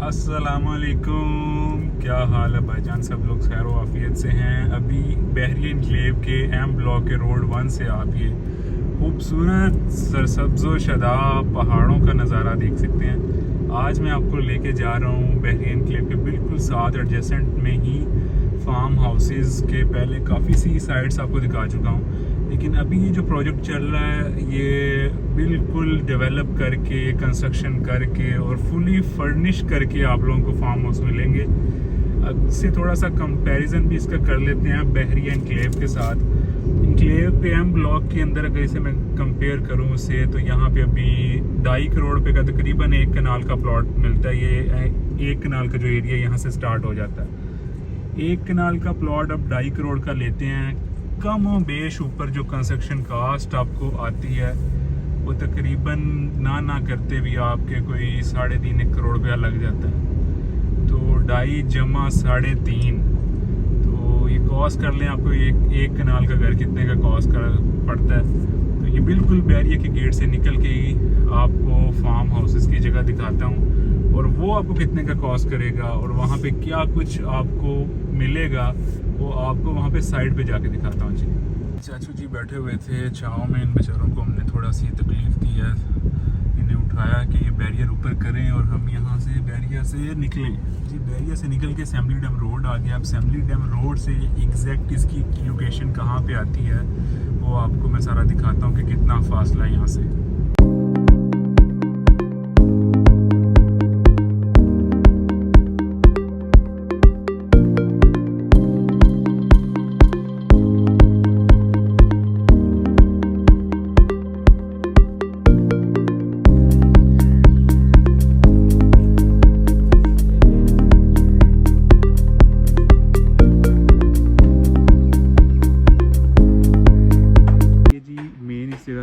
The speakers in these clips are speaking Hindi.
अस्सलामुअलैकुम, क्या हाल है भाईजान? सब लोग खैर व आफियत से हैं। अभी बहरी एनक्लेव के एम ब्लॉक के रोड 1 से आप ये खूबसूरत सरसब्ज़ व शादाब पहाड़ों का नज़ारा देख सकते हैं। आज मैं आपको लेके जा रहा हूँ बहरी एनक्लेव के बिल्कुल साथ एडजेसेंट में ही फार्म हाउसेस के पहले काफ़ी सी साइट्स आपको दिखा चुका हूँ, लेकिन अभी ये जो प्रोजेक्ट चल रहा है ये बिल्कुल डेवलप करके, कंस्ट्रक्शन करके और फुली फर्निश करके आप लोगों को फार्म हाउस मिलेंगे। अब से थोड़ा सा कंपैरिजन भी इसका कर लेते हैं बहरी एनक्लेव के साथ। एनक्लेव पे एम ब्लॉक के अंदर अगर इसे मैं कंपेयर करूँ उससे, तो यहाँ पे अभी 2.5 करोड़ रुपए का तकरीबन 1 कनाल का प्लॉट मिलता है। ये 1 कनाल का जो एरिया यहाँ से स्टार्ट हो जाता है। 1 कनाल का प्लॉट अब 2.5 करोड़ का लेते हैं। कम और बेश ऊपर जो कंस्ट्रक्शन कास्ट आपको आती है वो तकरीबन ना करते भी आपके कोई 3.5 करोड़ रुपया लग जाता है। तो 2.5 जमा 3.5, तो ये कॉस्ट कर लें आपको एक कनाल का घर कितने का कॉस्ट पड़ता है। तो ये बिल्कुल बैरियर के गेट से निकल के ही आपको फार्म हाउसेस की जगह दिखाता हूँ, और वो आपको कितने का कॉस्ट करेगा और वहाँ पे क्या कुछ आपको मिलेगा वो आपको वहाँ पे साइड पे जाके दिखाता हूँ। जी, चाचू जी बैठे हुए थे छाँव में। इन बेचारों को हमने थोड़ा सी तकलीफ़ दी है, इन्हें उठाया कि ये बैरियर ऊपर करें और हम यहाँ से बैरियर से निकलें। जी, बैरियर से निकल के असेंबली डैम रोड आ गया। अब असेंबली डैम रोड से एग्जैक्ट इसकी लोकेशन कहाँ पे आती है वो आपको मैं सारा दिखाता हूँ कि कितना फासला है यहाँ से।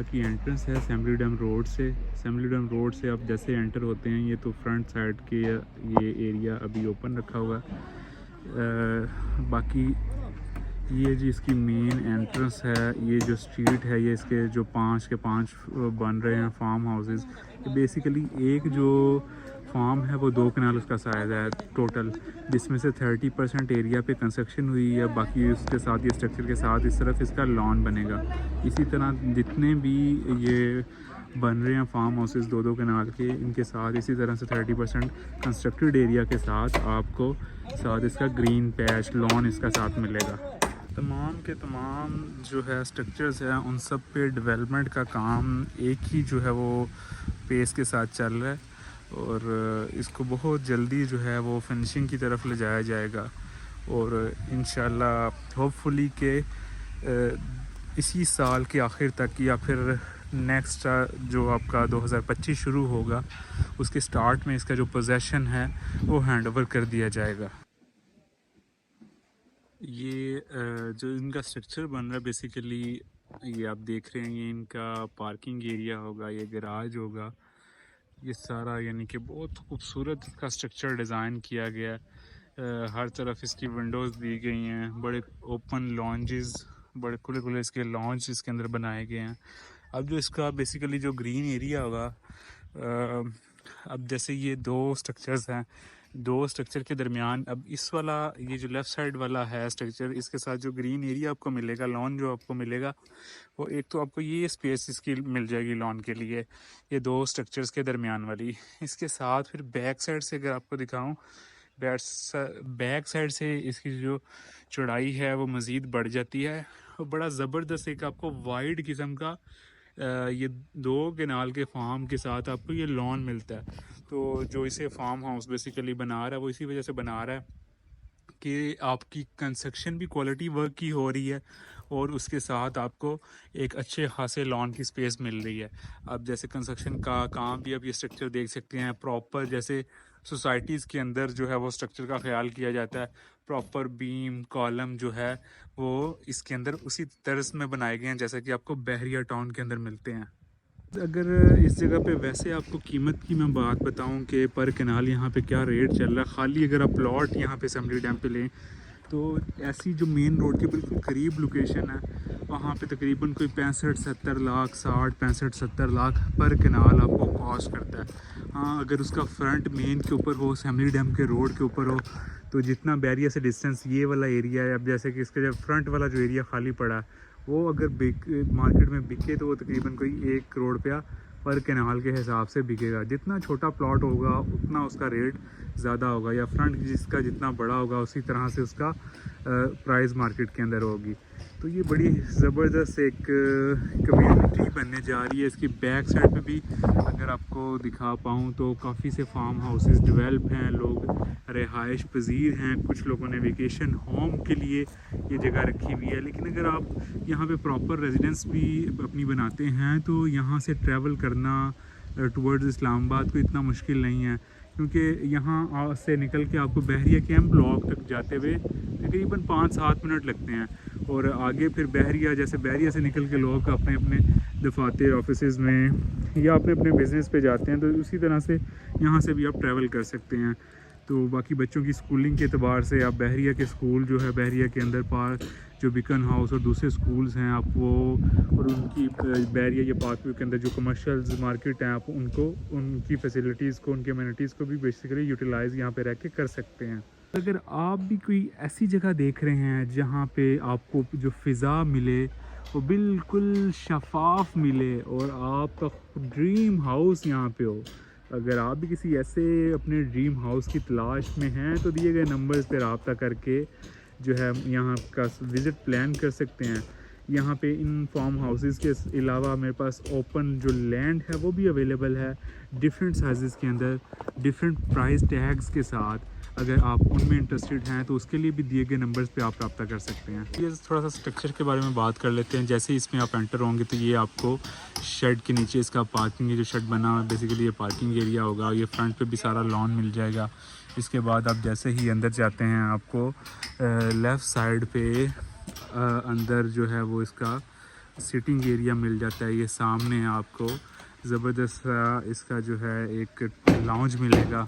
की एंट्रेंस है असेंबली डैम रोड से। असेंबली डैम रोड से आप जैसे एंटर होते हैं, ये तो फ्रंट साइड के ये एरिया अभी ओपन रखा हुआ है। बाकी ये जी इसकी मेन एंट्रेंस है। ये जो स्ट्रीट है, ये इसके जो 5 के 5 बन रहे हैं फार्म हाउसेस। ये बेसिकली एक जो फार्म है वो 2 कनाल उसका साइज है टोटल, जिसमें से 30% एरिया पे कंस्ट्रक्शन हुई है। बाकी उसके साथ ये स्ट्रक्चर के साथ इस तरफ इसका लॉन बनेगा। इसी तरह जितने भी ये बन रहे हैं फार्म हाउसेस 2-2 कनाल के, इनके साथ इसी तरह से 30% कंस्ट्रक्टेड एरिया के साथ आपको साथ इसका ग्रीन पैच लॉन इसका साथ मिलेगा। तमाम के तमाम जो है स्ट्रक्चर्स हैं उन सब पे डेवलपमेंट का काम एक ही जो है वो पेस के साथ चल रहा है, और इसको बहुत जल्दी जो है वो फिनिशिंग की तरफ ले जाया जाएगा। और इंशाल्लाह होपफुली के इसी साल के आखिर तक या फिर नेक्स्ट जो आपका 2025 शुरू होगा उसके स्टार्ट में इसका जो पोजेसन है वो हैंड ओवर कर दिया जाएगा। ये जो इनका स्ट्रक्चर बन रहा है बेसिकली, ये आप देख रहे हैं, ये इनका पार्किंग एरिया होगा, ये गैराज होगा, ये सारा यानी कि बहुत खूबसूरत इसका स्ट्रक्चर डिज़ाइन किया गया है। हर तरफ इसकी विंडोज़ दी गई हैं, बड़े ओपन लॉन्जेस, बड़े खुले खुले इसके लॉन्च इसके अंदर बनाए गए हैं। अब जो इसका बेसिकली जो ग्रीन एरिया होगा, अब जैसे ये 2 स्ट्रक्चर्स हैं, 2 स्ट्रक्चर के दरमियान अब इस वाला ये जो लेफ़्ट साइड वाला है स्ट्रक्चर, इसके साथ जो ग्रीन एरिया आपको मिलेगा, लॉन जो आपको मिलेगा, वो एक तो आपको ये स्पेस इसकी मिल जाएगी लॉन के लिए, ये 2 स्ट्रक्चर्स के दरमियान वाली। इसके साथ फिर बैक साइड से अगर आपको दिखाऊं, बैक साइड से इसकी जो चौड़ाई है वो मज़ीद बढ़ जाती है, और बड़ा ज़बरदस्त एक आपको वाइड किस्म का ये 2 कनाल के फार्म के साथ आपको ये लॉन मिलता है। तो जो इसे फार्म हाउस बेसिकली बना रहा है वो इसी वजह से बना रहा है कि आपकी कंस्ट्रक्शन भी क्वालिटी वर्क की हो रही है और उसके साथ आपको एक अच्छे खासे लॉन की स्पेस मिल रही है। अब जैसे कंस्ट्रक्शन का काम भी अब ये स्ट्रक्चर देख सकते हैं प्रॉपर, जैसे सोसाइटीज़ के अंदर जो है वो स्ट्रक्चर का ख्याल किया जाता है, प्रॉपर बीम कॉलम जो है वो इसके अंदर उसी तर्ज में बनाए गए हैं जैसा कि आपको बहरिया टाउन के अंदर मिलते हैं। अगर इस जगह पे वैसे आपको कीमत की मैं बात बताऊं कि पर कनाल यहाँ पे क्या रेट चल रहा है, खाली अगर आप प्लॉट यहाँ पे असेंबली डैम पे लें तो ऐसी जो मेन रोड के बिल्कुल करीब लोकेशन है वहाँ पे तकरीबन कोई 65-70 लाख 60-65-70 लाख पर कनाल आपको कॉस्ट करता है। हाँ, अगर उसका फ्रंट मेन के ऊपर हो, असम्बली डैम के रोड के ऊपर हो, तो जितना बैरियर से डिस्टेंस ये वाला एरिया है, अब जैसे कि इसका जब फ्रंट वाला जो एरिया खाली पड़ा है वो अगर मार्केट में बिके तो वो तकरीबन कोई 1 करोड़ रुपया पर कैनाल के हिसाब से बिकेगा। जितना छोटा प्लॉट होगा उतना उसका रेट ज़्यादा होगा, या फ्रंट जिसका जितना बड़ा होगा उसी तरह से उसका प्राइस मार्केट के अंदर होगी। तो ये बड़ी ज़बरदस्त एक कम्युनिटी बनने जा रही है। इसकी बैक साइड पे भी अगर आपको दिखा पाऊँ तो काफ़ी से फार्म हाउसेस डेवलप हैं, लोग रिहाइश पजीर हैं, कुछ लोगों ने वेकेशन होम के लिए ये जगह रखी हुई है। लेकिन अगर आप यहाँ पे प्रॉपर रेजिडेंस भी अपनी बनाते हैं तो यहाँ से ट्रैवल करना टुवर्ड्स इस्लामाबाद को इतना मुश्किल नहीं है, क्योंकि यहाँ से निकल के आपको बहरिया कैंप ब्लॉक तक जाते हुए तकरीबन 5-7 मिनट लगते हैं, और आगे फिर बहरिया, जैसे बहरिया से निकल के लोग अपने अपने दफातर ऑफिस में या अपने अपने बिज़नेस पे जाते हैं, तो उसी तरह से यहाँ से भी आप ट्रैवल कर सकते हैं। तो बाकी बच्चों की स्कूलिंग के अतबार से आप बहरिया के स्कूल जो है, बहरिया के अंदर पार्क जो बिकन हाउस और दूसरे स्कूल्स हैं आप वो, और उनकी बहरिया या पार्कव्यू के अंदर जो कमर्शियल मार्केट हैं आप उनको, उनकी फैसिलिटीज़ को, उनकी अमेनिटीज़ को भी बेसिकली यूटिलाइज़ यहाँ पे रह के कर सकते हैं। अगर आप भी कोई ऐसी जगह देख रहे हैं जहाँ पे आपको जो फ़िज़ा मिले वो बिल्कुल शफाफ मिले और आपका ड्रीम हाउस यहाँ पे हो, अगर आप भी किसी ऐसे अपने ड्रीम हाउस की तलाश में हैं तो दिए गए नंबर्स पर रब्ता करके जो है यहाँ का विज़िट प्लान कर सकते हैं। यहाँ पे इन फार्म हाउसेस के अलावा मेरे पास ओपन जो लैंड है वो भी अवेलेबल है, डिफरेंट साइज़ के अंदर, डिफरेंट प्राइस टैग्स के साथ। अगर आप उनमें इंटरेस्टेड हैं तो उसके लिए भी दिए गए नंबर्स पे आप रब्ता कर सकते हैं। ये थोड़ा सा स्ट्रक्चर के बारे में बात कर लेते हैं। जैसे ही इसमें आप एंटर होंगे तो ये आपको शेड के नीचे इसका पार्किंग, जो शेड बना हुआ है बेसिकली ये पार्किंग एरिया होगा। ये फ्रंट पे भी सारा लॉन मिल जाएगा। इसके बाद आप जैसे ही अंदर जाते हैं आपको लेफ़्ट साइड पे अंदर जो है वो इसका सिटिंग एरिया मिल जाता है। ये सामने आपको ज़बरदस्त इसका जो है एक लाउंज मिलेगा।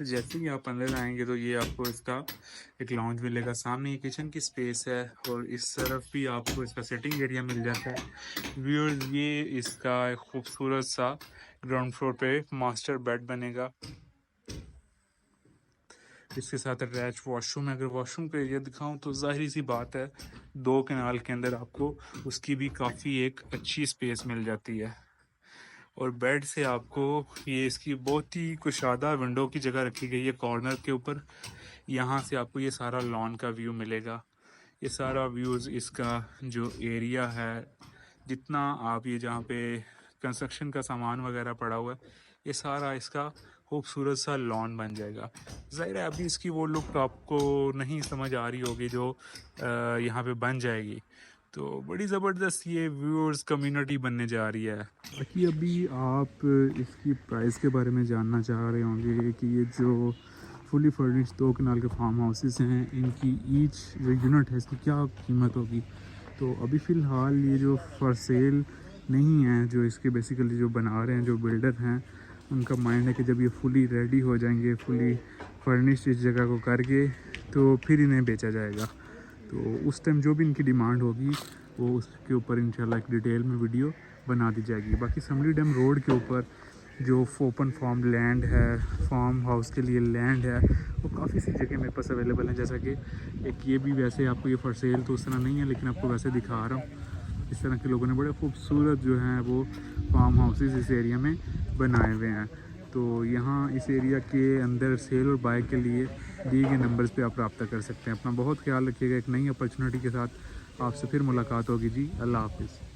जैसे ही आप अंदर आएंगे तो ये आपको इसका एक लाउंज मिलेगा। सामने ये किचन की स्पेस है और इस तरफ भी आपको इसका सिटिंग एरिया मिल जाता है। व्यूअर्स, ये इसका एक खूबसूरत सा ग्राउंड फ्लोर पे मास्टर बेड बनेगा। इसके साथ अटैच वॉशरूम है। अगर वॉशरूम का एरिया दिखाऊं तो जाहिर सी बात है 2 कनाल के अंदर आपको उसकी भी काफ़ी एक अच्छी स्पेस मिल जाती है। और बेड से आपको ये इसकी बहुत ही कुशादा विंडो की जगह रखी गई है कॉर्नर के ऊपर। यहाँ से आपको ये सारा लॉन का व्यू मिलेगा। ये सारा व्यूज़ इसका जो एरिया है, जितना आप ये जहाँ पे कंस्ट्रक्शन का सामान वगैरह पड़ा हुआ है, ये सारा इसका खूबसूरत सा लॉन बन जाएगा। ज़ाहिर है अभी इसकी वो लुक आपको नहीं समझ आ रही होगी जो यहाँ पे बन जाएगी। तो बड़ी ज़बरदस्त ये व्यूअर्स कम्युनिटी बनने जा रही है। बाकी अभी आप इसकी प्राइस के बारे में जानना चाह रहे होंगे कि ये जो फुली फर्निश्ड 2 कनाल के फार्म हाउसेस हैं, इनकी ईच जो यूनिट है इसकी क्या कीमत होगी। तो अभी फ़िलहाल ये जो फॉर सेल नहीं है, जो इसके बेसिकली जो बना रहे हैं, जो बिल्डर हैं, उनका माइंड है कि जब ये फुली रेडी हो जाएंगे, फुली फर्निश्ड इस जगह को करके, तो फिर इन्हें बेचा जाएगा। तो उस टाइम जो भी इनकी डिमांड होगी वो उसके ऊपर इंशाल्लाह एक डिटेल में वीडियो बना दी जाएगी। बाकी असम्बली डैम रोड के ऊपर जो ओपन फार्म लैंड है, फार्म हाउस के लिए लैंड है, वो काफ़ी सी जगह मेरे पास अवेलेबल है। जैसा कि एक ये भी, वैसे आपको ये फॉर सेल तो उस तरह नहीं है, लेकिन आपको वैसे दिखा रहा हूँ। इस तरह के लोगों ने बड़े खूबसूरत जो हैं वो फार्म हाउसेस इस एरिया में बनाए हुए हैं। तो यहाँ इस एरिया के अंदर सेल और बाय के लिए दिए गए नंबर्स पे आप रब्ता कर सकते हैं। अपना बहुत ख्याल रखिएगा। एक नई अपॉर्चुनिटी के साथ आपसे फिर मुलाकात होगी जी। अल्लाह हाफिज़।